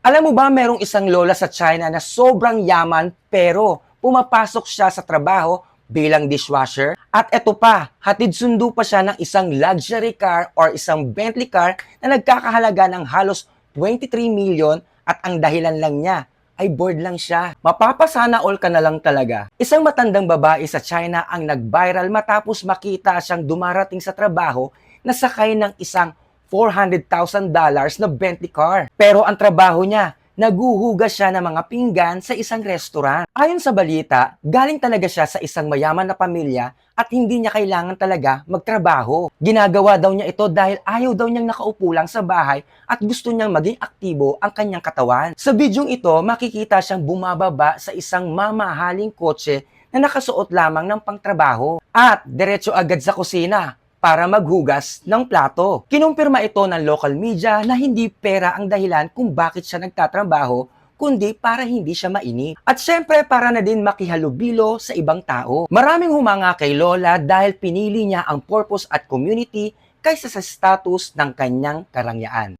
Alam mo ba merong isang lola sa China na sobrang yaman pero pumapasok siya sa trabaho bilang dishwasher? At eto pa, hatid sundo pa siya ng isang luxury car or isang Bentley car na nagkakahalaga ng halos 23 million at ang dahilan lang niya ay bored lang siya. Mapapasana all ka na lang talaga. Isang matandang babae sa China ang nag-viral matapos makita siyang dumarating sa trabaho na sakay ng isang $400,000 na Bentley car. Pero ang trabaho niya, naguhugas siya ng mga pinggan sa isang restaurant. Ayon sa balita, galing talaga siya sa isang mayaman na pamilya at hindi niya kailangan talaga magtrabaho. Ginagawa daw niya ito dahil ayaw daw niyang nakaupo lang sa bahay at gusto niyang maging aktibo ang kanyang katawan. Sa bidyong ito, makikita siyang bumababa sa isang mamahaling kotse na nakasuot lamang ng pangtrabaho at diretso agad sa kusina para maghugas ng plato. Kinumpirma ito ng local media na hindi pera ang dahilan kung bakit siya nagtatrabaho, kundi para hindi siya mainip. At syempre para na din makihalubilo sa ibang tao. Maraming humanga kay Lola dahil pinili niya ang purpose at community kaysa sa status ng kanyang karangyaan.